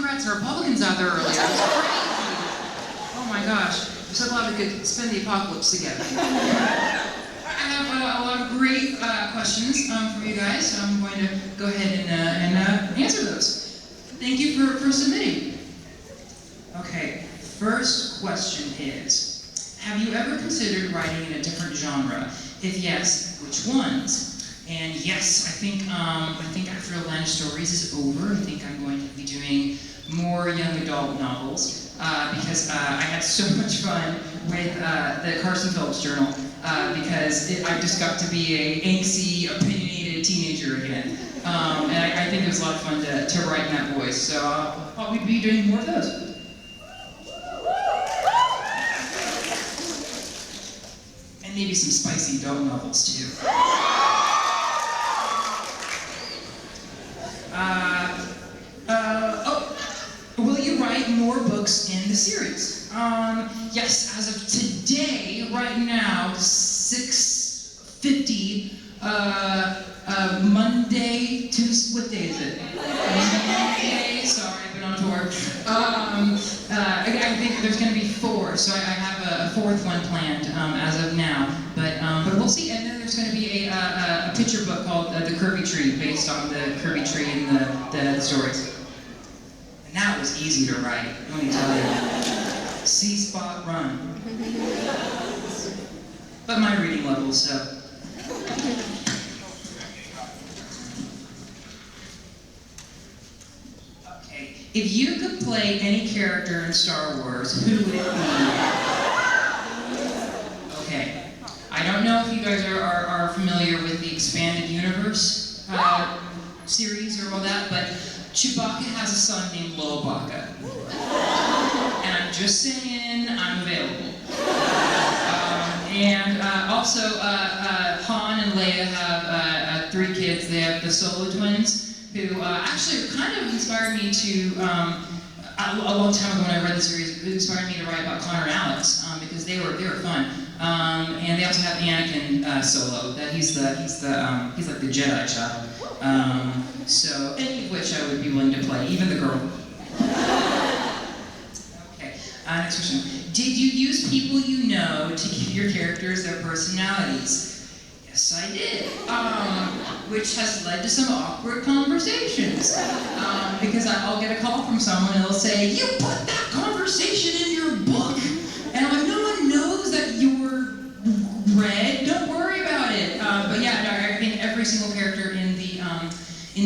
Democrats and Republicans out there earlier. It was crazy. Oh my gosh. I'm so glad we could spend the apocalypse together. I have a lot of great questions from you guys, so I'm going to go ahead and answer those. Thank you for submitting. Okay, first question is, have you ever considered writing in a different genre? If yes, which ones? And yes, I think after A Land of Stories is over, I think I'm going to be doing more young adult novels because I had so much fun with the Carson Phillips Journal because I just got to be a angsty, opinionated teenager again. And I think it was a lot of fun to write in that voice, so I'll probably be doing more of those. And maybe some spicy adult novels too. Will you write more books in the series? Yes, as of today, right now, 6:50, Monday, Tuesday, what day is it? Monday, sorry, I've been on tour. I think there's going to be 4, so I have a 4th one planned as of now, but we'll see. And then there's going to be a picture book called The Kirby Tree, based on the Kirby Tree and the stories. And that was easy to write, let me tell you. See spot run. But my reading level, so. Okay, if you could play any character in Star Wars, who would it be? Okay, I don't know if you guys are familiar with the Expanded Universe series or all that, but Chewbacca has a son named Lowbacca. And I'm just saying, I'm available. Also, Han and Leia have 3 kids. They have the Solo twins, who actually kind of inspired me to, a long time ago when I read the series, it inspired me to write about Connor and Alex, because they were fun. And they also have Anakin Solo. That he's like the Jedi child. So any of which I would be willing to play, even the girl. Okay, next question. Did you use people you know to give your characters their personalities? Yes, I did. Which has led to some awkward conversations. Because I'll get a call from someone and they'll say, "You put that conversation in your book." And I'm like, "No one knows that you're red. Don't worry about it." But yeah, no, I think every single character in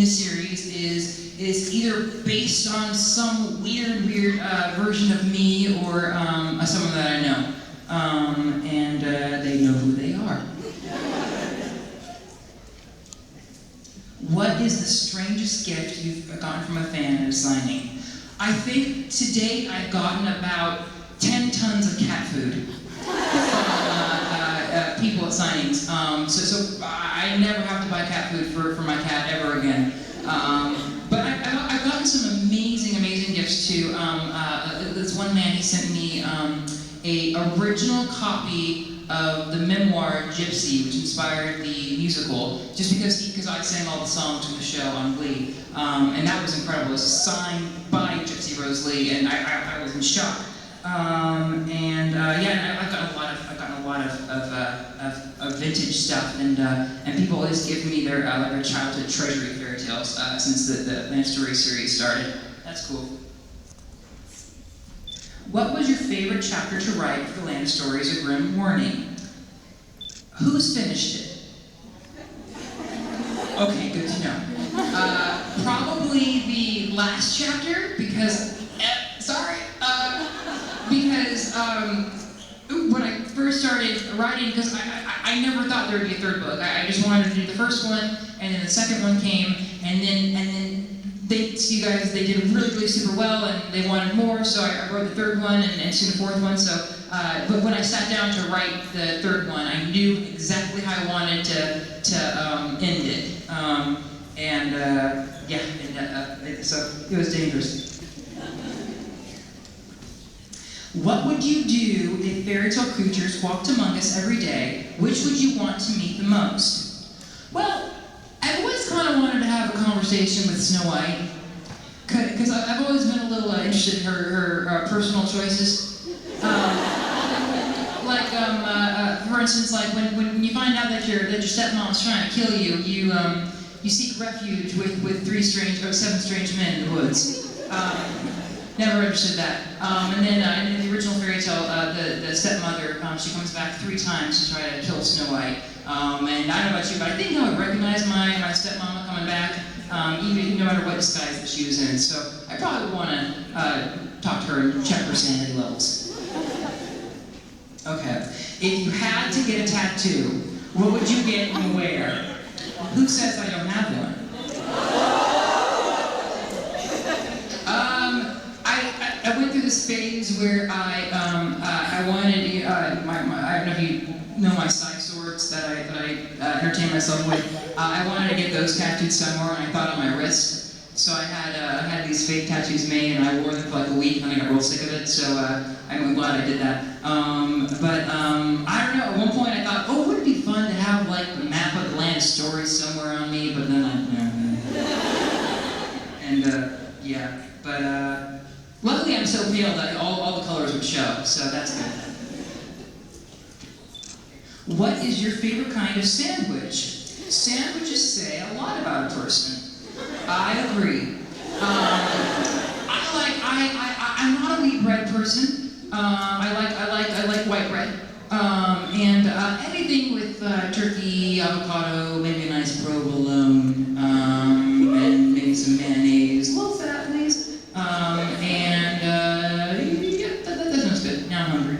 the series is either based on some weird version of me or someone that I know. And they know who they are. What is the strangest gift you've gotten from a fan at a signing? I think to date I've gotten about 10 tons of cat food from people at signings. So I never have to buy cat food for my cat ever again. But I've gotten some amazing gifts too. This one man, he sent me a original copy of the memoir Gypsy, which inspired the musical, just because I sang all the songs from the show on Glee. And that was incredible. It was signed by Gypsy Rose Lee, and I was in shock. I've gotten a lot of vintage stuff, and people always give me their childhood treasury fairy tales since the Land of Stories series started. That's cool. What was your favorite chapter to write for the Land of Stories: A Grim Warning? Who's finished it? Okay, good to know. Probably the last chapter, because when I first started writing, because I never thought there would be a 3rd book. I just wanted to do the first one, and then the 2nd one came, and then they did really super well, and they wanted more, so I wrote the 3rd one and soon the 4th one. So, but when I sat down to write the 3rd one, I knew exactly how I wanted to end it, so it was dangerous. What would you do if fairy tale creatures walked among us every day? Which would you want to meet the most? Well, I've always kind of wanted to have a conversation with Snow White, because I've always been a little interested in her personal choices. For instance, like when you find out that your stepmom's trying to kill you, you seek refuge with seven strange men in the woods. Never understood that. And then in the original fairy tale, the stepmother, she comes back 3 times to try to kill Snow White. And I don't know about you, but I think I would recognize my stepmama coming back, even no matter what disguise that she was in. So I probably would want to talk to her and check her sanity levels. Okay. If you had to get a tattoo, what would you get and where? Who says I don't have one? I went through this phase where I wanted I don't know if you know my side swords that I entertain myself with. I wanted to get those tattooed somewhere, and I thought on my wrist. So I had these fake tattoos made, and I wore them for like a week, and I got real sick of it. So I'm glad I did that. I don't know. At one point, I thought, oh, wouldn't it be fun to have like a map of the land of stories somewhere on me? But then yeah. But luckily, I'm so pale that all the colors would show. So that's good. What is your favorite kind of sandwich? Sandwiches say a lot about a person. I agree. I'm not a wheat bread person. I like white bread. And anything with turkey, avocado, maybe a nice provolone, and maybe some mayonnaise. Low fat, please. Yeah, that sounds good. Now I'm hungry.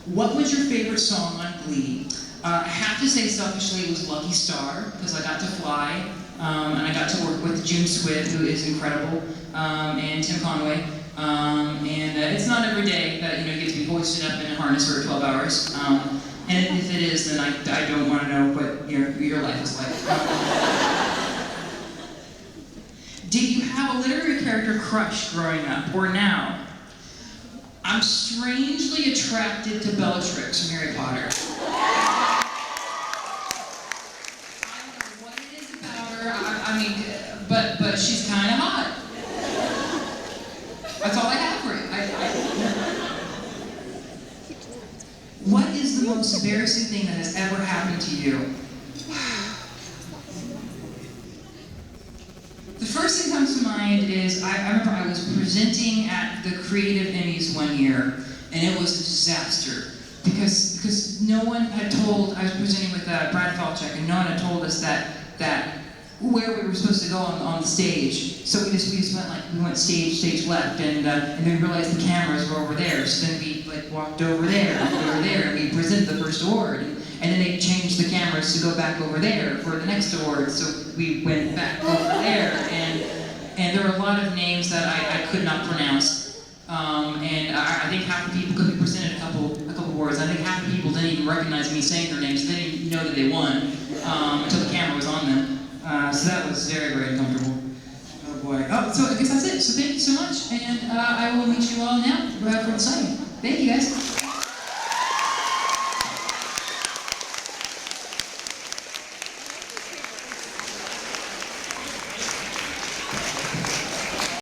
What was your favorite song on Glee? I have to say, selfishly, it was Lucky Star, because I got to fly, and I got to work with June Swift, who is incredible, and Tim Conway. It's not every day that you get to be hoisted up in a harness for 12 hours. And if it is, then I don't want to know what your life is like. Did you have a literary character crush growing up, or now? I'm strangely attracted to Bellatrix from Harry Potter. I don't know what it is about her. But she's kind of hot. That's all I have for you. What is the most embarrassing thing that has ever happened to you? The first thing that comes to mind is I remember I was presenting at the Creative Emmys one year, and it was a disaster because no one had told. I was presenting with Brad Falchuk, and no one had told us that where we were supposed to go on the stage. So we just went stage left, and then we realized the cameras were over there. So then we walked over there, and we presented the first award. And then they changed the cameras to go back over there for the next award, so we went back over there, and there were a lot of names that I could not pronounce, and I think half the people, because we presented a couple awards, I think half the people didn't even recognize me saying their names, so they didn't know that they won until the camera was on them, so that was very, very uncomfortable. Oh boy. Oh, so I guess that's it. So thank you so much, and I will meet you all now for the signing. Thank you guys.